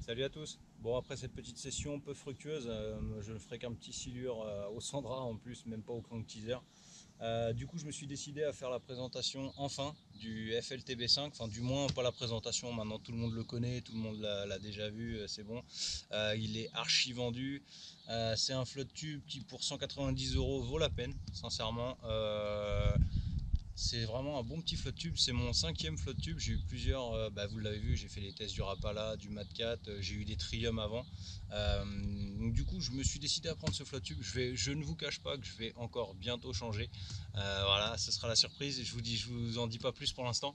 Salut à tous. Bon, après cette petite session peu fructueuse, je ne ferai qu'un petit silure au Sandra en plus, même pas au crank teaser. Du coup, je me suis décidé à faire la présentation enfin du FLTB5, enfin du moins pas la présentation, maintenant tout le monde le connaît, tout le monde l'a déjà vu, c'est bon. Il est archi vendu. C'est un flotte tube qui pour 190 € vaut la peine, sincèrement. C'est vraiment un bon petit flotte tube, c'est mon 5e flotte tube. J'ai eu plusieurs, vous l'avez vu, j'ai fait les tests du Rapala, du Matcat, j'ai eu des Trium avant. Donc du coup je me suis décidé à prendre ce flotte tube. Je ne vous cache pas que je vais encore bientôt changer. Voilà, ce sera la surprise et je vous en dis pas plus pour l'instant.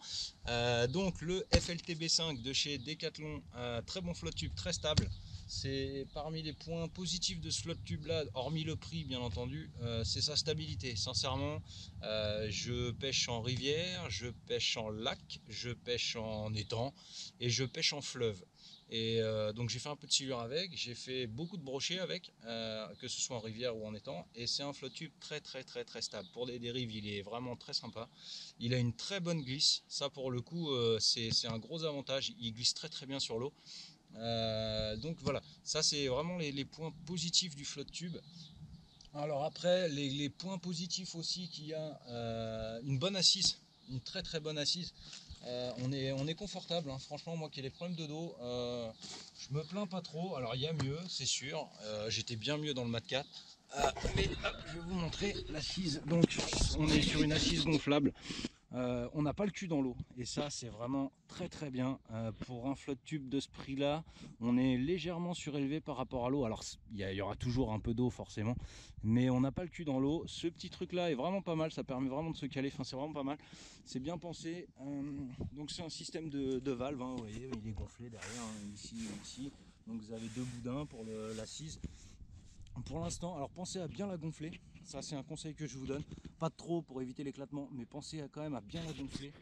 Donc le FLTB5 de chez Decathlon, très bon flotte tube, très stable. C'est parmi les points positifs de ce flotte tube là, hormis le prix bien entendu, c'est sa stabilité. Sincèrement, je pêche en rivière, je pêche en lac, je pêche en étang et je pêche en fleuve. Et donc j'ai fait un peu de silure avec, j'ai fait beaucoup de brochets avec, que ce soit en rivière ou en étang, et c'est un flotte tube très stable. Pour des dérives, il est vraiment très sympa. Il a une très bonne glisse, ça pour le coup c'est un gros avantage, il glisse très bien sur l'eau. Donc voilà, ça c'est vraiment les points positifs du flotte tube. Alors après, les points positifs aussi qu'il y a une bonne assise, une très bonne assise. On est confortable, hein. Franchement, moi qui ai les problèmes de dos, je me plains pas trop. Alors il y a mieux, c'est sûr. J'étais bien mieux dans le Mat 4. Mais hop, je vais vous montrer l'assise. Donc on est sur une assise gonflable. On n'a pas le cul dans l'eau et ça c'est vraiment très bien. Pour un flotte tube de ce prix là, on est légèrement surélevé par rapport à l'eau. Alors il y aura toujours un peu d'eau forcément, mais on n'a pas le cul dans l'eau. Ce petit truc là est vraiment pas mal, ça permet vraiment de se caler, enfin c'est vraiment pas mal, c'est bien pensé. Donc c'est un système de valve, hein, vous voyez il est gonflé derrière, hein, ici et ici, donc vous avez deux boudins pour l'assise. Pour l'instant, alors pensez à bien la gonfler, ça c'est un conseil que je vous donne, pas trop pour éviter l'éclatement, mais pensez quand même à bien la gonfler.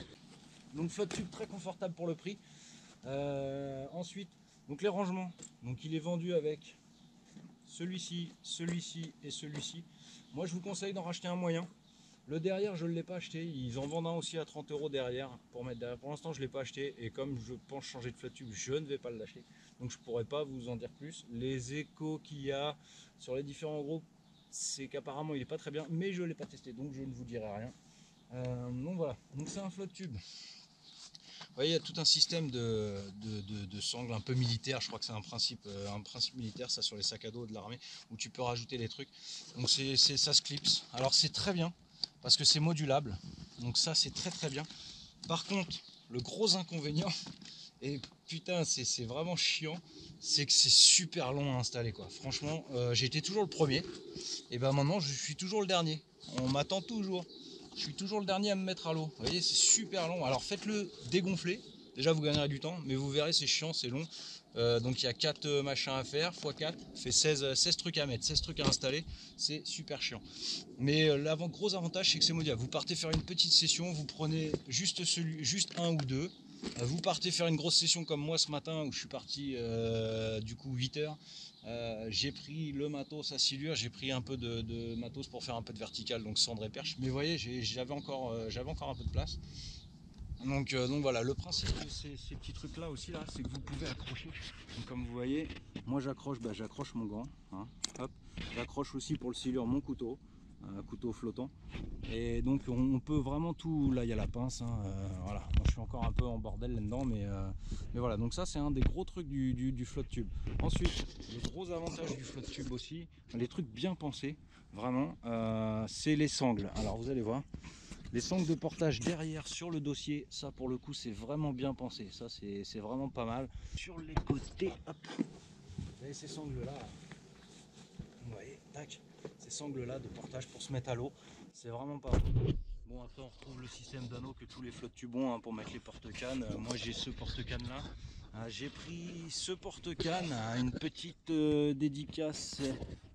Donc flotte tube très confortable pour le prix. Ensuite, donc les rangements, donc il est vendu avec celui-ci, celui-ci et celui-ci. Moi je vous conseille d'en racheter un moyen. Le derrière je ne l'ai pas acheté, ils en vendent un aussi à 30 € derrière pour mettre derrière. Pour l'instant je ne l'ai pas acheté et comme je pense changer de flotte tube, je ne vais pas l'acheter. Donc je ne pourrais pas vous en dire plus. Les échos qu'il y a sur les différents groupes, c'est qu'apparemment il n'est pas très bien, mais je ne l'ai pas testé donc je ne vous dirai rien. Donc voilà, donc c'est un flotte tube. Vous voyez, il y a tout un système de sangles un peu militaire, je crois que c'est un principe militaire ça sur les sacs à dos de l'armée où tu peux rajouter des trucs. Donc ça se clipse. Alors c'est très bien parce que c'est modulable, donc ça c'est très bien. Par contre, le gros inconvénient, et putain c'est vraiment chiant, c'est que c'est super long à installer quoi. Franchement, j'ai été toujours le premier, et ben maintenant je suis toujours le dernier. On m'attend toujours. Je suis toujours le dernier à me mettre à l'eau. Vous voyez, c'est super long. Alors faites-le dégonfler. Déjà vous gagnerez du temps, mais vous verrez c'est chiant, c'est long. Donc il y a 4 machins à faire, x 4, fait 16 trucs à mettre, 16 trucs à installer, c'est super chiant. Mais gros avantage c'est que c'est modulable. Vous partez faire une petite session, vous prenez juste un ou deux. Vous partez faire une grosse session comme moi ce matin où je suis parti du coup 8 heures. J'ai pris le matos à silure, j'ai pris un peu de matos pour faire un peu de vertical, donc cendre et perche. Mais vous voyez, j'avais encore un peu de place. Donc voilà, le principe de ces petits trucs là aussi là, c'est que vous pouvez accrocher. Donc, comme vous voyez, moi j'accroche mon gant, hein, hop, j'accroche aussi pour le silure mon couteau, couteau flottant. Et donc on peut vraiment tout, là il y a la pince, hein, voilà, moi je suis encore un peu en bordel là-dedans, mais voilà, donc ça c'est un des gros trucs du flotte tube. Ensuite, le gros avantage du flotte tube aussi, les trucs bien pensés, vraiment, c'est les sangles. Alors vous allez voir, les sangles de portage derrière sur le dossier, ça pour le coup c'est vraiment bien pensé, ça c'est vraiment pas mal. Sur les côtés, hop, vous avez ces sangles là, vous voyez, tac, ces sangles là de portage pour se mettre à l'eau, c'est vraiment pas mal. Bon, après on retrouve le système d'anneaux que tous les flottes tubes ont, hein, pour mettre les porte-cannes. Moi j'ai ce porte-canne là, j'ai pris ce porte-canne, une petite dédicace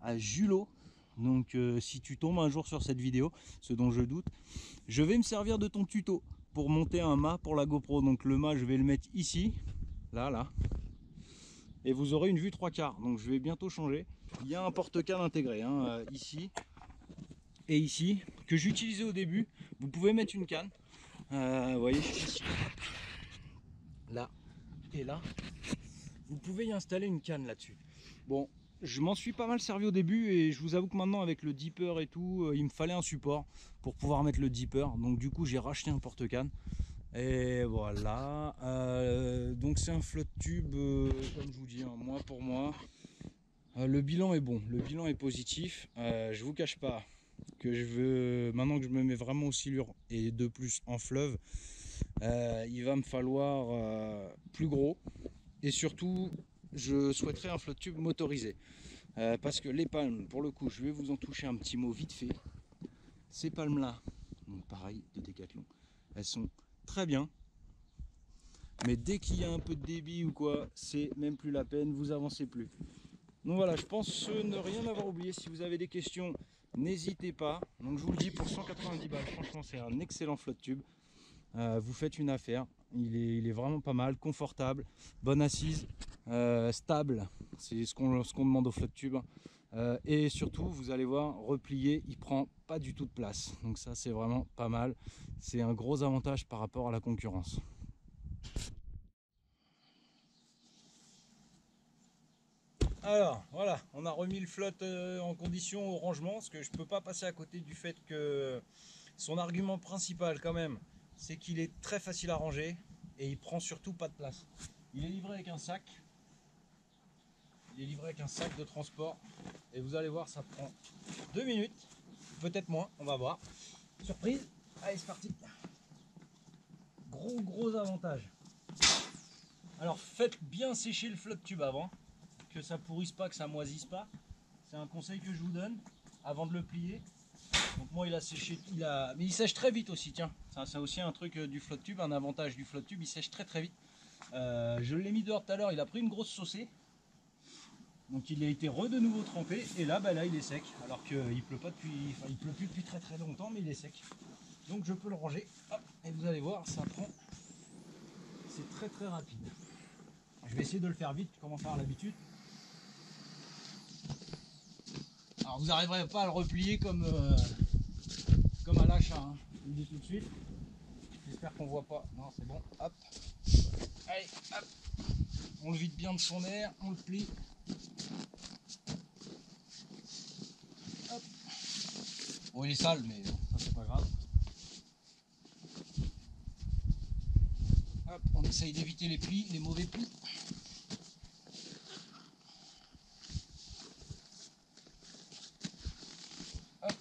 à Julot. Donc si tu tombes un jour sur cette vidéo, ce dont je doute, je vais me servir de ton tuto pour monter un mât pour la GoPro. Donc le mât je vais le mettre ici, là, et vous aurez une vue 3/4. Donc je vais bientôt changer. Il y a un porte-canne intégré, hein, ici et ici, que j'utilisais au début. Vous pouvez mettre une canne, vous voyez, là et là. vous pouvez y installer une canne là-dessus. Bon, je m'en suis pas mal servi au début et je vous avoue que maintenant avec le dipper et tout, il me fallait un support pour pouvoir mettre le dipper. Donc du coup j'ai racheté un porte-canne. Et voilà, donc c'est un flotte tube, comme je vous dis, hein, moi pour moi, le bilan est bon, le bilan est positif. Je vous cache pas que je veux, maintenant que je me mets vraiment au silure et de plus en fleuve, il va me falloir plus gros et surtout je souhaiterais un flotte tube motorisé parce que les palmes, pour le coup, je vais vous en toucher un petit mot vite fait. Ces palmes là, donc pareil de Décathlon, elles sont très bien, mais dès qu'il y a un peu de débit ou quoi, c'est même plus la peine, vous avancez plus. Donc voilà, je pense ne rien avoir oublié. Si vous avez des questions, n'hésitez pas. Donc je vous le dis, pour 190 balles, franchement c'est un excellent flotte tube. Vous faites une affaire, il est vraiment pas mal, confortable, bonne assise, stable, c'est ce qu'on demande au flotte tube. Et surtout, vous allez voir, replié, il prend pas du tout de place. Donc ça c'est vraiment pas mal, c'est un gros avantage par rapport à la concurrence. Alors voilà, on a remis le flotte en condition au rangement, parce que je peux pas passer à côté du fait que son argument principal quand même, c'est qu'il est très facile à ranger et il prend surtout pas de place. Il est livré avec un sac. Il est livré avec un sac de transport et vous allez voir, ça prend 2 minutes, peut-être moins, on va voir. Surprise, allez c'est parti. Gros avantage. Alors faites bien sécher le flotte tube avant, que ça pourrisse pas, que ça moisisse pas. C'est un conseil que je vous donne avant de le plier. Donc moi il a séché, mais il sèche très vite aussi, tiens. C'est aussi un truc du flotte tube, un avantage du flotte tube, il sèche très vite. Je l'ai mis dehors tout à l'heure, il a pris une grosse saucée. Donc il a été de nouveau trempé et là, là il est sec. Alors qu'il pleut pas depuis, enfin il pleut plus depuis très longtemps, mais il est sec. Donc je peux le ranger. Hop, et vous allez voir, ça prend. C'est très rapide. Je vais essayer de le faire vite, comment faire à l'habitude. Alors vous n'arriverez pas à le replier comme à l'achat, hein. Je vous le dis tout de suite. J'espère qu'on voit pas. Non, c'est bon. Hop. Allez, hop. On le vide bien de son air, on le plie. Hop. Bon, il est sale, mais ça c'est pas grave. Hop, on essaye d'éviter les plis, les mauvais plis. Hop.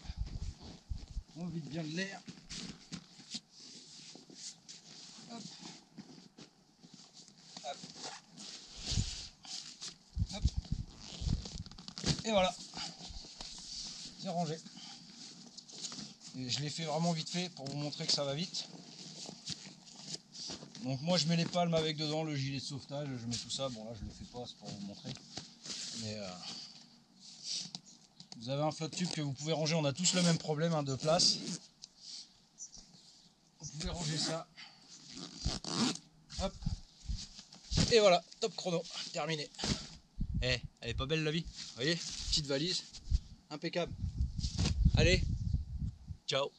On vide bien de l'air. Hop. Hop. Hop. Et voilà. C'est rangé. Et je l'ai fait vraiment vite fait pour vous montrer que ça va vite. Donc moi je mets les palmes avec dedans le gilet de sauvetage, je mets tout ça. Bon là je le fais pas, c'est pour vous montrer. Mais vous avez un flotte tube que vous pouvez ranger, on a tous le même problème hein, de place. Vous pouvez ranger ça. Hop. Et voilà, top chrono, terminé. Eh, elle est pas belle la vie, vous voyez, petite valise, impeccable. Allez, ciao.